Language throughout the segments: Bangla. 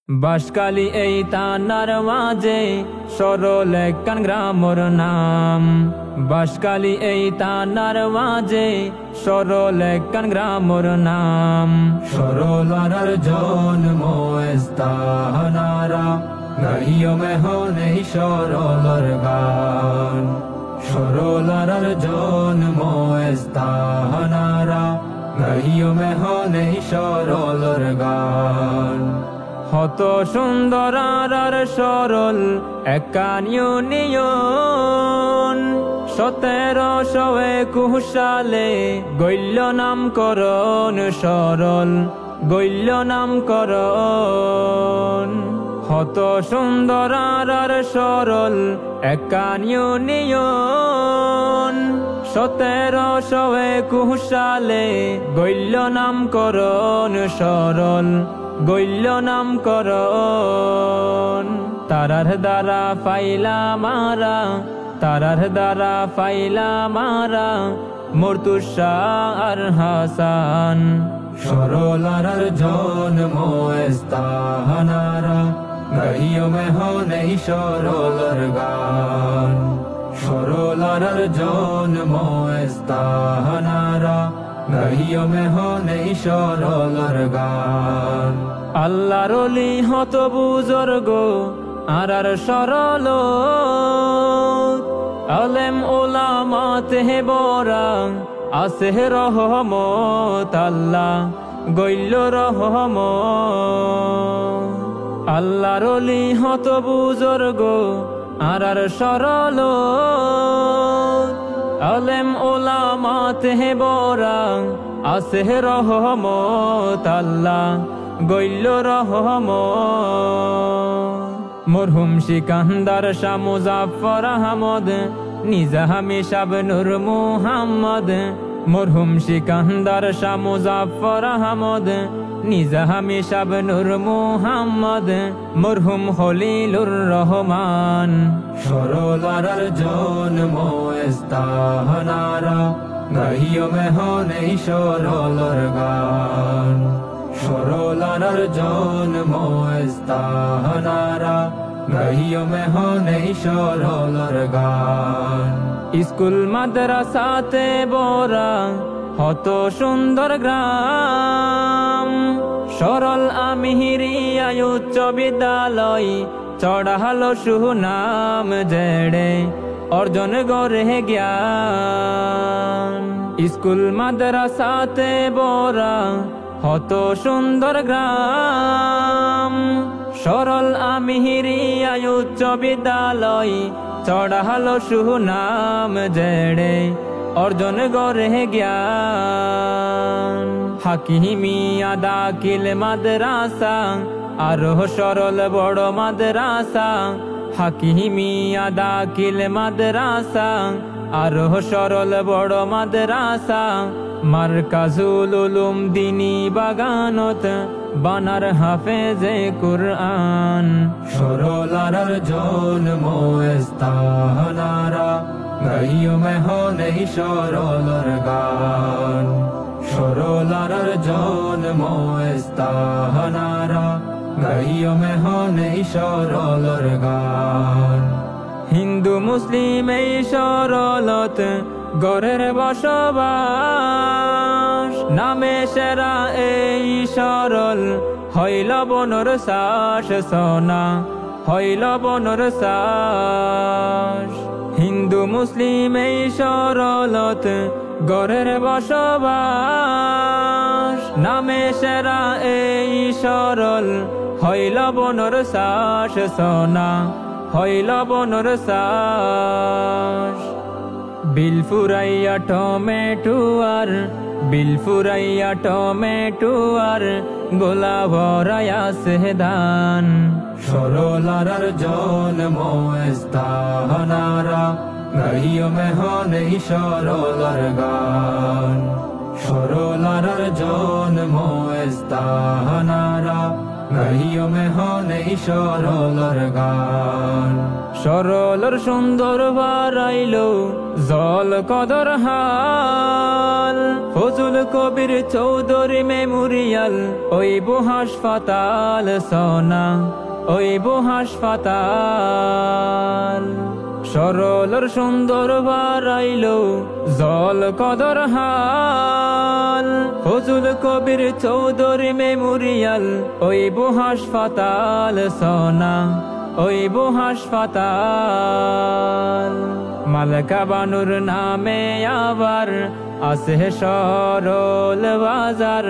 বাঁশখালী এই থানার মাঝে সরল একখান গ্রামর নাম। বাঁশখালী এই থানার মাঝে সরল একখান গ্রামর নাম। সরলার জন্ম স্থানারা গাইও মেহনে সরলর গান। সরলার জন্ম স্থানারা গাইও মেহনে সরলর গান। হত সুন্দর আর সরল একখান ইউনিয়ন। 1721 সালে গইল নামকরণ সরল গইল নামকরণ। হত সুন্দর আর সরল একখান ইউনিয়ন। 1721 সালে গইল নামকরণ সরল গইল নামকরণ। তারার দ্বারা ফাইলা মারা তারার দ্বারা ফাইলা মারা মুর্তুশাহ আর হাসান। সরলার জন্ম স্থানারা গাইও মেহনে সরলর গান। সরলার জন্ম স্থানারা গাইও মেহনে সরলর গান। আল্লাহর ওলি হত বুজুর্গ আর সরল আলেম ওলামা তেহে বরা আছে রহমত। আল্লাহ গইল রহমত। আল্লাহর ওলি হত বুজুর্গ আর সরল আলেম ওলামা তেহে বরা আছে রহমত। আল্লাহ গইল রহমত। মরহুম সিকান্দার শাহ মুজাফফর আহমদ নিজামি শাবনুর মুহাম্মদ। মরহুম সিকান্দার শাহ মুজাফফর আহমদ নিজামি শাবনুর মুহাম্মদ। মরহুম খলিলুর রহমান। সরলার জন্ম স্থানারা গাইও মেহনে সরলর গান। সরলার জন্ম স্থানারা গাইও মেহনে সরলর গান। স্কুল মাদ্রাসাতে বরা হত সুন্দর গ্রাম। সরল আমিরিয়া উচ্চ বিদ্যালয় চড়ালো সুনাম জেড়ে অর্জন গড়ে জ্ঞান। স্কুল মাদ্রাসাতে বরা হত সুন্দর গ্রাম। সরল আমিরিয়া উচ্চ বিদ্যালয় চড়ালো সুনাম জেড়ে অর্জন গড়ে জ্ঞান। হাকিমিয়া দাখিল মাদ্রাসা আরো সরল বড় মাদ্রাসা। হাকিমিয়া দাখিল মাদ্রাসা আরো সরল বড় মাদ্রাসা। মারকাজুল উলুম দিনী বাগানত বানার হাফেজে কুরআন। সরলার জন্ম স্থানারা গাইও মেহনে সরলর গান। সরলার জন্ম স্থানারা গাইও মেহনে সরলর গান। হিন্দু মুসলিম এই সরলত গড়ের বসবাস। নামে সেরা এই সরল হইল বনর শ্বাস সোনা হইল বনর শ্বাস। হিন্দু মুসলিম এই সরলত গড়ের বসবাস। নামে সেরা এই সরল হইল বনর শ্বাস সোনা হইল বনর শ্বাস। বিল ফুরাইয়া টমেটো আর বিল ফুরাইয়া টমেটো আর গোলা ভরাইয়া সেদান। সরলার জন্ম স্থানারা গাইও মেহনে সরলর গান। সরলার জন্ম স্থানারা গাইও মেহন এই সরলর গান। সরলর সুন্দর বারাইলো জল কদর হাল, ফজল কবির চৌধুরী মেমোরিয়াল ওইব হাসপাতাল সোনা, ওইব হাসপাতাল। সরলর সুন্দর বারাইলো জল কদর হাল, ফজল কবির চৌধুরী মেমোরিয়াল ওইব হাসপাতাল সোনা, ওইব হাসপাতাল। মালকা বানুর নামে আবার আছে সরল বাজার,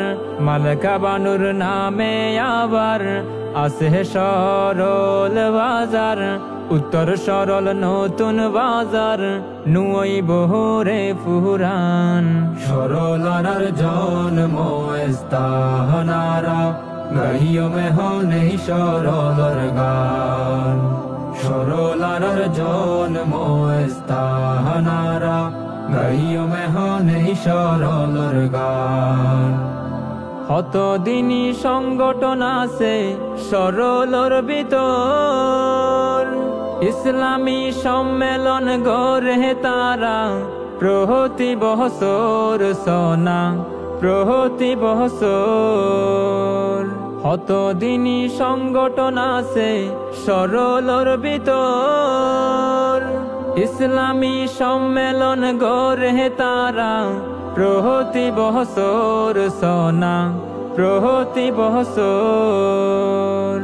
মালকা বানুর নামে আবার আছে সরল বাজার। উত্তর সরল নতুন বাজার নুইব রে ফুরান। সরলার জন্ম স্থানারা গাইও মেহন এই সরলর গান। সরলার জন্ম স্থানারা গাইও মেহন এই সরলর গান। হতদিনী সংগঠন আছে সরলর ভিতর, ইসলামী সম্মেলন গড়ে তারা প্রতি বছর সোনা, প্রতি বছর। হতদিনী সংগঠন আছে সরলর ভিতর, ইসলামী সম্মেলন গড়ে তারা প্রতি বছর সোনা, প্রতি বছর।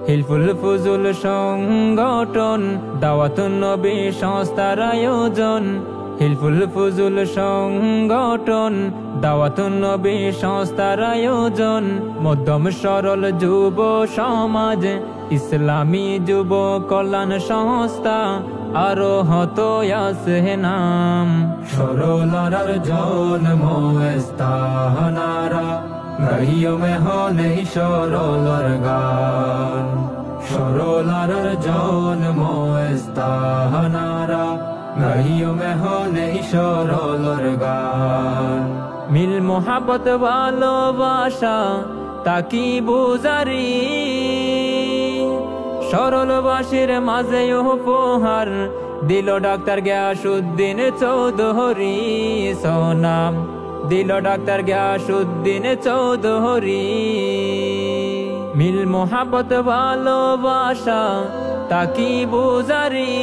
হিলফুল ফুজুল সংগঠন দাওয়াতুন নবী সংস্থার আয়োজন, হিলফুল ফুজুল সংগঠন দাওয়াতুন নবী সংস্থার আয়োজন। মধ্যম সরল যুব সমাজ ইসলামী যুব কল্যাণ সংস্থা আরো হত আছে নাম। সরলার জন্ম স্থানারা গাইও মেহন এই সরলর গান। সরলার জন্ম স্থানারা গাইও মেহন এই সরলর গান। মিল মোহাব্বত ভালোবাসা তাকি বুজারি, সরলবাসীর মাঝে উপহার দিল ডাক্তার গিয়াসউদ্দিন চৌধুরী সোনাম, দিল ডাক্তার গিয়াসউদ্দিন চৌধুরী। মিল মোহাব্বত ভালোবাসা তাকি বুজারি,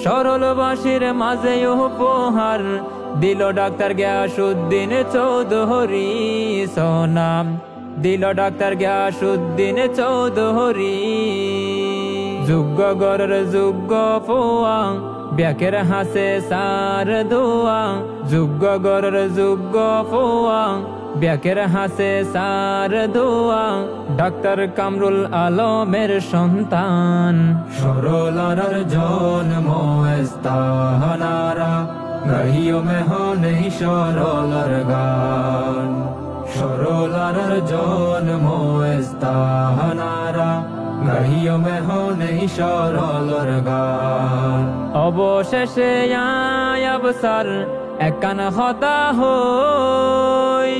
সরলবাসীর মাঝে উপহার দিল ডাক্তার গিয়াসউদ্দিন চৌধুরী সোনাম, দিল ডাক্তার গিয়াসউদ্দিন চৌধুরী। যোগ্য গরের যোগ্য পোয়া ব্যাকের হাসে সার দোয়া, যোগ্য গরের যোগ্য পোয়া ব্যাকের হাসে সার দোয়া। ডাক্তার কামরুল আলমের সন্তান। সরলার জন্ম স্থানারা গাইও মেহন এই সরলর গান। সরলার জন্ম স্থানারা গাইও মেহন এই সরলর গান। অবশেষে আবসার একান হতা হই,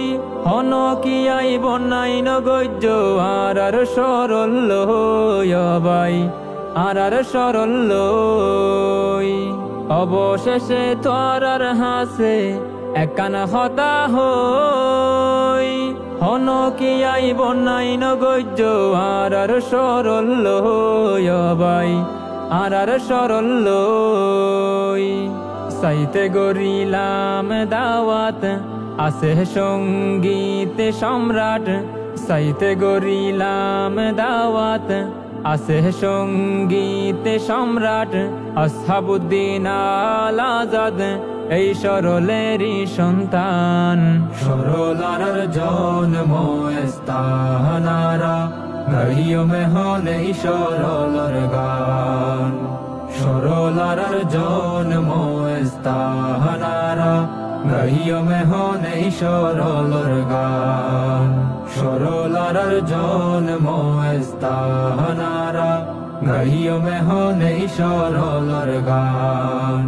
হন কি আই বনাই নগজ্য আর সরল বাই, আর সরল। অবশেষে তোর হাসে একান হতা হই, হন কি আই বনাই নগজ্য আর সরল বাই, আর সরল। সাইতে গরিলাম দাওয়াত আছে সঙ্গীত সম্রাট, সাইতে গরিলাম দাওয়াত আছে সঙ্গীত সম্রাট। আসহাবুদ্দিন আল আজাদ এই সরলেরই সন্তান। সরলার জন্ম স্থানারা গাইও মেহন এই সরলর গান। সরলার জন্ম স্থানারা গাইও মেহন এই সরলর গান। সরলার জন্ম স্থানারা গাইও মেহন এই সরলর গান।